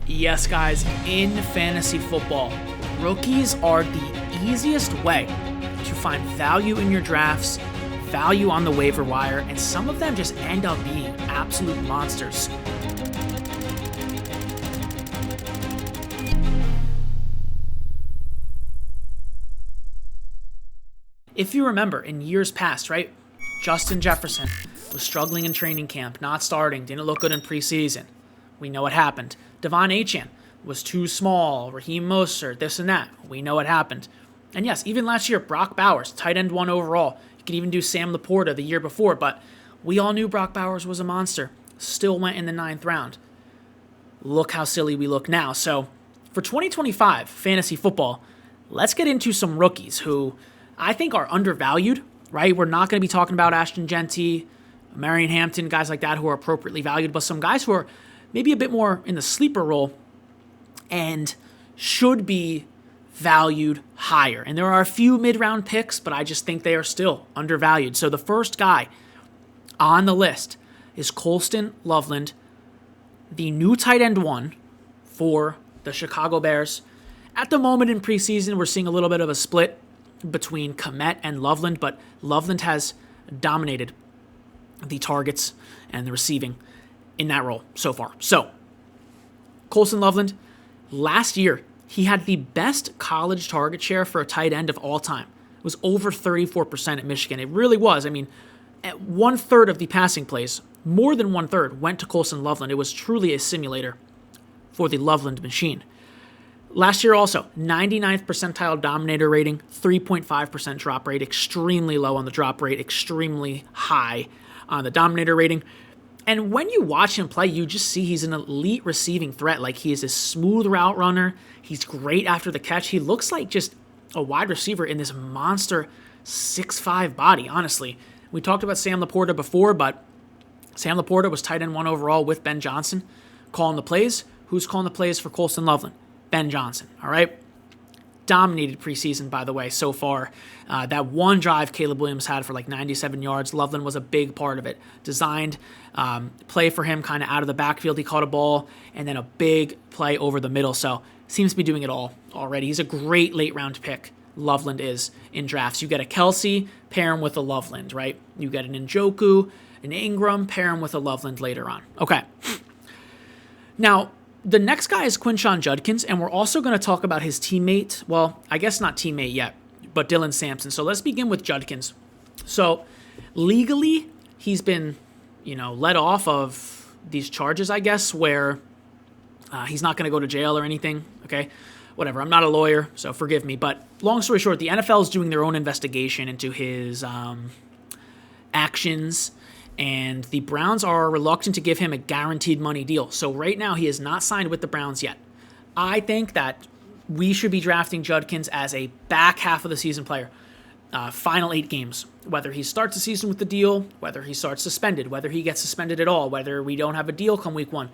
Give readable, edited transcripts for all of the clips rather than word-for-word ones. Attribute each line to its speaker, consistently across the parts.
Speaker 1: Yes, guys, in fantasy football, rookies are the easiest way to find value in your drafts, value on the waiver wire, and some of them just end up being absolute monsters. If you remember, in years past, right, Justin Jefferson was struggling in training camp, not starting, didn't look good in preseason. We know what happened. Devon Achane was too small. Raheem Mostert, this and that. We know what happened. And yes, even last year, Brock Bowers, tight end 1 overall. You could even do Sam Laporta the year before, but we all knew Brock Bowers was a monster. Still went in the 9th round. Look how silly we look now. So for 2025 fantasy football, let's get into some rookies who I think are undervalued, right? We're not going to be talking about Ashton Genty, Marion Hampton, guys like that who are appropriately valued, but some guys who are maybe a bit more in the sleeper role and should be valued higher. And there are a few mid-round picks, but I just think they are still undervalued. So the first guy on the list is Colston Loveland, the new tight end 1 for the Chicago Bears. At the moment in preseason, we're seeing a little bit of a split between Kmet and Loveland, but Loveland has dominated the targets and the receiving in that role so far. So, Colston Loveland, last year, he had the best college target share for a tight end of all time. It was over 34% at Michigan. It really was. I mean, at 1/3 of the passing plays, more than 1/3 went to Colston Loveland. It was truly a simulator for the Loveland machine. Last year also, 99th percentile dominator rating, 3.5% drop rate, extremely low on the drop rate, extremely high on the dominator rating. And when you watch him play, you just see he's an elite receiving threat. Like, he is a smooth route runner. He's great after the catch. He looks like just a wide receiver in this monster 6'5" body, honestly. We talked about Sam Laporta before, but Sam Laporta was tight end 1 overall with Ben Johnson calling the plays. Who's calling the plays for Colston Loveland? Ben Johnson, all right? Dominated preseason, by the way, so far. That one drive Caleb Williams had for like 97 yards, Loveland was a big part of it. Designed play for him kind of out of the backfield. He caught a ball, and then a big play over the middle. So seems to be doing it all already. He's a great late-round pick, Loveland is, in drafts. You get a Kelsey, pair him with a Loveland, right? You get an Njoku, an Ingram, pair him with a Loveland later on. Okay. Now, the next guy is Quinshon Judkins, and we're also going to talk about his teammate. Well, I guess not teammate yet, but Dylan Sampson. So let's begin with Judkins. So legally, he's been, let off of these charges, I guess, where he's not going to go to jail or anything. Okay, whatever. I'm not a lawyer, so forgive me. But long story short, the NFL is doing their own investigation into his actions, and the Browns are reluctant to give him a guaranteed money deal. So right now, he is not signed with the Browns yet. I think that we should be drafting Judkins as a back half of the season player. Final 8 games. Whether he starts the season with the deal, whether he starts suspended, whether he gets suspended at all, whether we don't have a deal come week 1.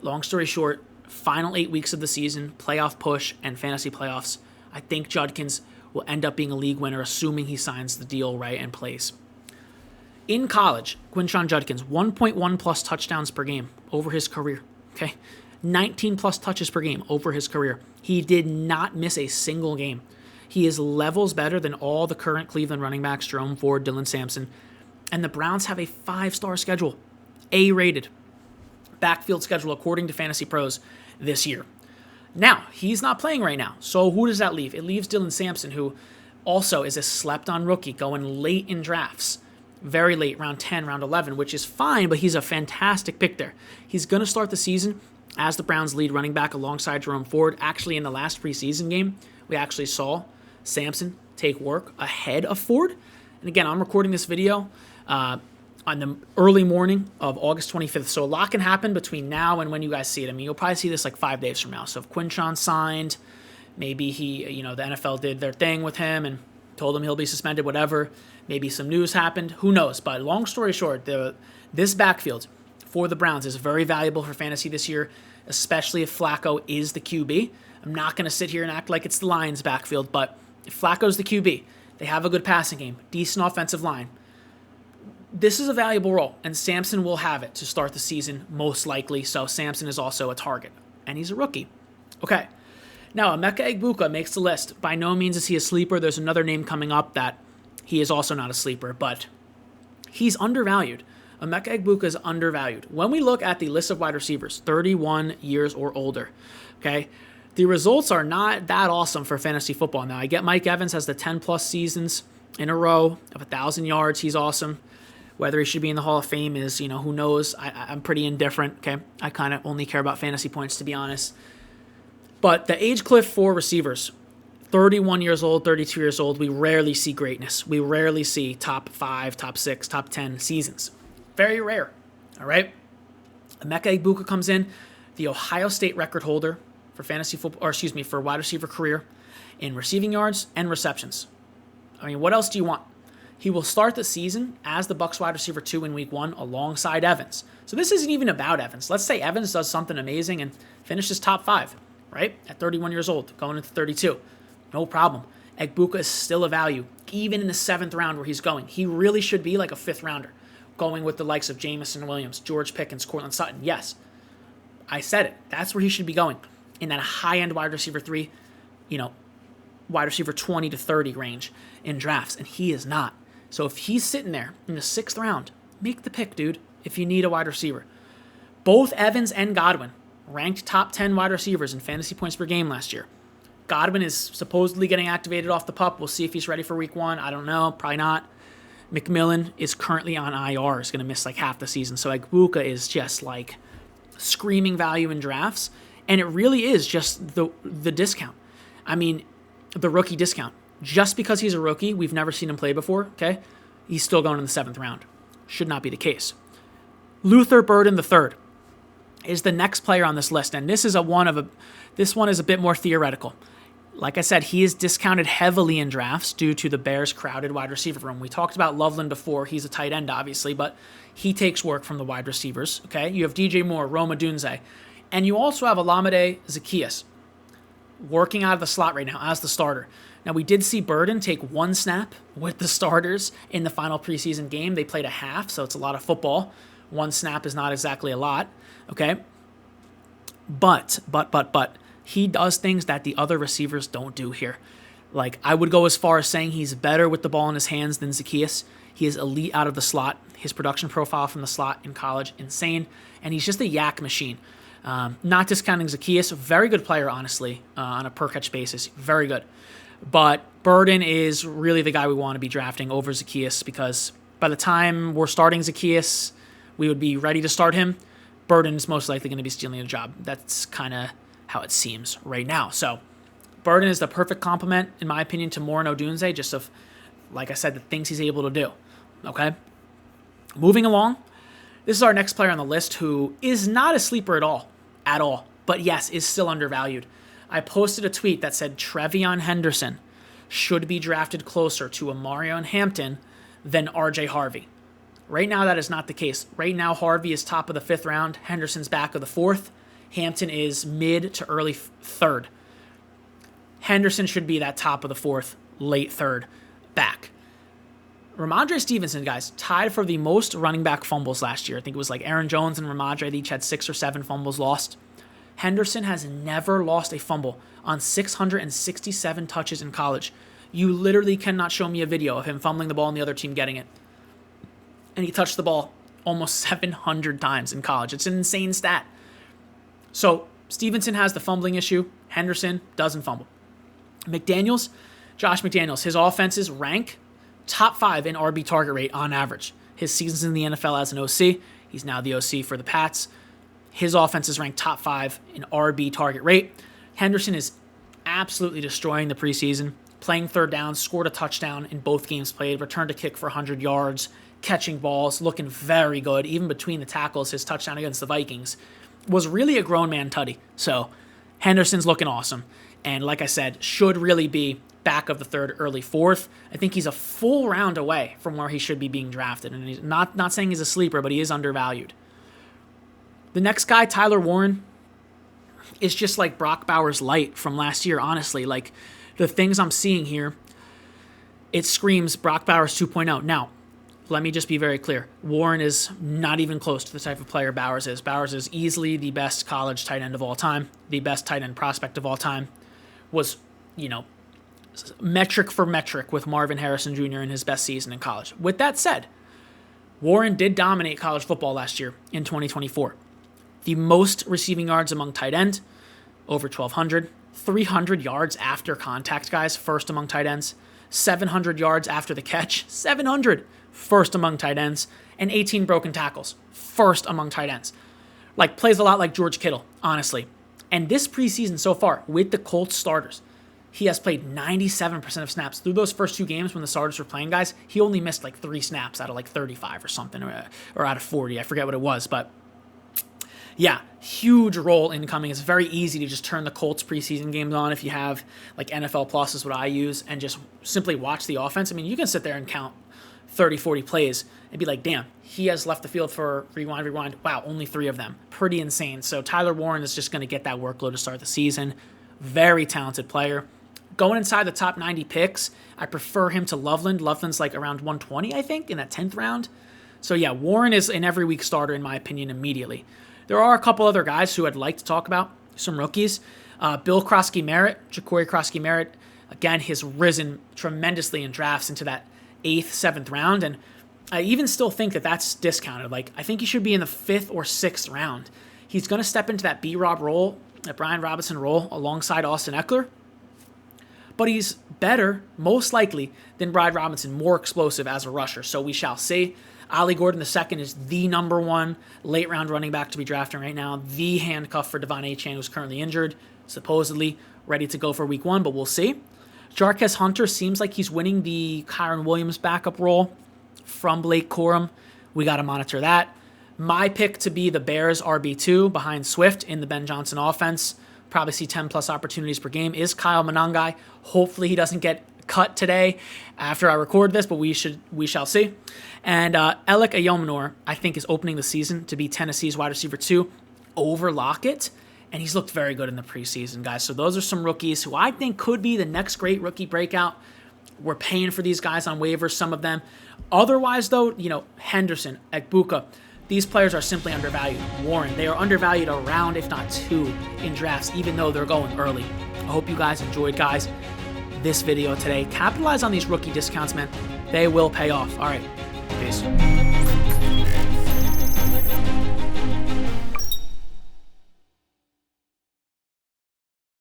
Speaker 1: Long story short, final 8 weeks of the season, playoff push, and fantasy playoffs. I think Judkins will end up being a league winner, assuming he signs the deal right and plays. In college, Quinshon Judkins, 1.1 plus touchdowns per game over his career. Okay, 19 plus touches per game over his career. He did not miss a single game. He is levels better than all the current Cleveland running backs, Jerome Ford, Dylan Sampson. And the Browns have a 5-star schedule, A-rated backfield schedule according to Fantasy Pros this year. Now, he's not playing right now. So who does that leave? It leaves Dylan Sampson, who also is a slept-on rookie going late in drafts. Very late, round 10, round 11, which is fine, but he's a fantastic pick there. He's going to start the season as the Browns' lead running back alongside Jerome Ford. Actually, in the last preseason game, we actually saw Sampson take work ahead of Ford. And again, I'm recording this video on the early morning of August 25th, so a lot can happen between now and when you guys see it. I mean, you'll probably see this like 5 days from now. So if Quinshon signed, maybe the NFL did their thing with him and told him he'll be suspended, whatever. Maybe some news happened. Who knows? But long story short, this backfield for the Browns is very valuable for fantasy this year, especially if Flacco is the QB. I'm not going to sit here and act like it's the Lions' backfield, but if Flacco's the QB, they have a good passing game, decent offensive line. This is a valuable role, and Sampson will have it to start the season most likely, so Sampson is also a target. and he's a rookie. Okay. Now, Emeka Egbuka makes the list. By no means is he a sleeper. There's another name coming up that he is also not a sleeper, but he's undervalued. Emeka Egbuka is undervalued. When we look at the list of wide receivers, 31 years or older, okay, the results are not that awesome for fantasy football. Now, I get Mike Evans has the 10-plus seasons in a row of 1,000 yards. He's awesome. Whether he should be in the Hall of Fame is, who knows? I'm pretty indifferent, okay? I kind of only care about fantasy points, to be honest. But the age cliff for receivers, 31 years old, 32 years old, we rarely see greatness. We rarely see top 5, top 6, top 10 seasons. Very rare, all right? Emeka Egbuka comes in, the Ohio State record holder for fantasy football, for wide receiver career in receiving yards and receptions. I mean, what else do you want? He will start the season as the Bucs wide receiver 2 in week 1 alongside Evans. So this isn't even about Evans. Let's say Evans does something amazing and finishes top 5, right? At 31 years old, going into 32. No problem. Egbuka is still a value, even in the 7th round where he's going. He really should be like a 5th rounder, going with the likes of Jameson Williams, George Pickens, Cortland Sutton. Yes, I said it. That's where he should be going, in that high-end wide receiver 3, wide receiver 20 to 30 range in drafts, and he is not. So if he's sitting there in the 6th round, make the pick, dude, if you need a wide receiver. Both Evans and Godwin ranked top 10 wide receivers in fantasy points per game last year. Godwin is supposedly getting activated off the PUP. We'll see if he's ready for week 1. I don't know. Probably not. McMillan is currently on IR. Is going to miss like half the season. So Egbuka is just like screaming value in drafts. And it really is just the discount. I mean, the rookie discount. Just because he's a rookie, we've never seen him play before, okay? He's still going in the 7th round. Should not be the case. Luther Burden III is the next player on this list, and this one is a bit more theoretical. Like I said, he is discounted heavily in drafts due to the Bears' crowded wide receiver room. We talked about Loveland before. He's a tight end, obviously, but he takes work from the wide receivers, okay? You have DJ Moore, Rome Odunze, and you also have Olamide Zaccheaus working out of the slot right now as the starter. Now, we did see Burden take 1 snap with the starters in the final preseason game. They played a half, so it's a lot of football. 1 snap is not exactly a lot, okay? But, he does things that the other receivers don't do here. Like, I would go as far as saying he's better with the ball in his hands than Zaccheaus. He is elite out of the slot. His production profile from the slot in college, insane. And he's just a yak machine. Not discounting Zaccheaus, very good player, honestly, on a per-catch basis. Very good. But Burden is really the guy we want to be drafting over Zaccheaus, because by the time we're starting Zaccheaus, we would be ready to start him. Burden is most likely going to be stealing a job. That's kind of how it seems right now. So Burden is the perfect complement, in my opinion, to Moore and Odunze, just of, like I said, the things he's able to do. Okay? Moving along, this is our next player on the list who is not a sleeper at all, but yes, is still undervalued. I posted a tweet that said Trevion Henderson should be drafted closer to Amarion Hampton than RJ Harvey. Right now, that is not the case. Right now, Harvey is top of the 5th round. Henderson's back of the 4th. Hampton is mid to early 3rd. Henderson should be that top of the 4th, late 3rd back. Ramondre Stevenson, guys, tied for the most running back fumbles last year. I think it was like Aaron Jones and Ramondre. They each had 6 or 7 fumbles lost. Henderson has never lost a fumble on 667 touches in college. You literally cannot show me a video of him fumbling the ball and the other team getting it. And he touched the ball almost 700 times in college. It's an insane stat. So Stevenson has the fumbling issue. Henderson doesn't fumble. Josh McDaniels, his offenses rank top 5 in RB target rate on average. His seasons in the NFL as an OC. He's now the OC for the Pats. His offense is ranked top 5 in RB target rate. Henderson is absolutely destroying the preseason, playing 3rd down, scored a touchdown in both games played, returned a kick for 100 yards, catching balls, looking very good. Even between the tackles, his touchdown against the Vikings was really a grown man tutty. So Henderson's looking awesome. And like I said, should really be back of the 3rd, early 4th. I think he's a full round away from where he should be being drafted. And he's not saying he's a sleeper, but he is undervalued. The next guy, Tyler Warren, is just like Brock Bowers light from last year, honestly. Like, the things I'm seeing here, it screams Brock Bowers 2.0. Now, let me just be very clear. Warren is not even close to the type of player Bowers is. Bowers is easily the best college tight end of all time, the best tight end prospect of all time. Was, metric for metric with Marvin Harrison Jr. in his best season in college. With that said, Warren did dominate college football last year in 2024. The most receiving yards among tight end, over 1,200. 300 yards after contact, guys, first among tight ends. 700 yards after the catch, 700, first among tight ends. And 18 broken tackles, first among tight ends. Plays a lot like George Kittle, honestly. And this preseason so far, with the Colts starters, he has played 97% of snaps. Through those first 2 games when the starters were playing, guys, he only missed 3 snaps out of 35 or something, or out of 40. I forget what it was, but yeah, huge role incoming. It's very easy to just turn the Colts preseason games on if you have NFL Plus is what I use, and just simply watch the offense. I mean, you can sit there and count 30, 40 plays and be like, damn, he has left the field for rewind. Wow, only 3 of them. Pretty insane. So Tyler Warren is just going to get that workload to start the season. Very talented player. Going inside the top 90 picks, I prefer him to Loveland. Loveland's around 120, I think, in that 10th round. So yeah, Warren is an every week starter, in my opinion, immediately. There are a couple other guys who I'd like to talk about, some rookies. Bill Krosky-Merritt, Ja'Cory Krosky-Merritt, again, has risen tremendously in drafts into that 8th, 7th round, and I even still think that that's discounted. I think he should be in the 5th or 6th round. He's going to step into that B-Rob role, that Brian Robinson role, alongside Austin Eckler, but he's better, most likely, than Brian Robinson, more explosive as a rusher, so we shall see. Ollie Gordon II is the number 1 late-round running back to be drafting right now, the handcuff for Devon Achane, who's currently injured, supposedly ready to go for week 1, but we'll see. Jarquez Hunter seems like he's winning the Kyron Williams backup role from Blake Corum. We got to monitor that. My pick to be the Bears RB2 behind Swift in the Ben Johnson offense, probably see 10-plus opportunities per game, is Kyle Monangai. Hopefully he doesn't get cut today after I record this, but we shall see. And Alec Ayomanor, I think, is opening the season to be Tennessee's wide receiver 2 over Lockett, and he's looked very good in the preseason, guys. So those are some rookies who I think could be the next great rookie breakout. We're paying for these guys on waivers, some of them. Otherwise, though, Henderson, Ekbuka, these players are simply undervalued. Warren, they are undervalued around, if not 2, in drafts, even though they're going early. I hope you guys enjoyed, guys, this video today. Capitalize on these rookie discounts, man. They will pay off. All right, peace.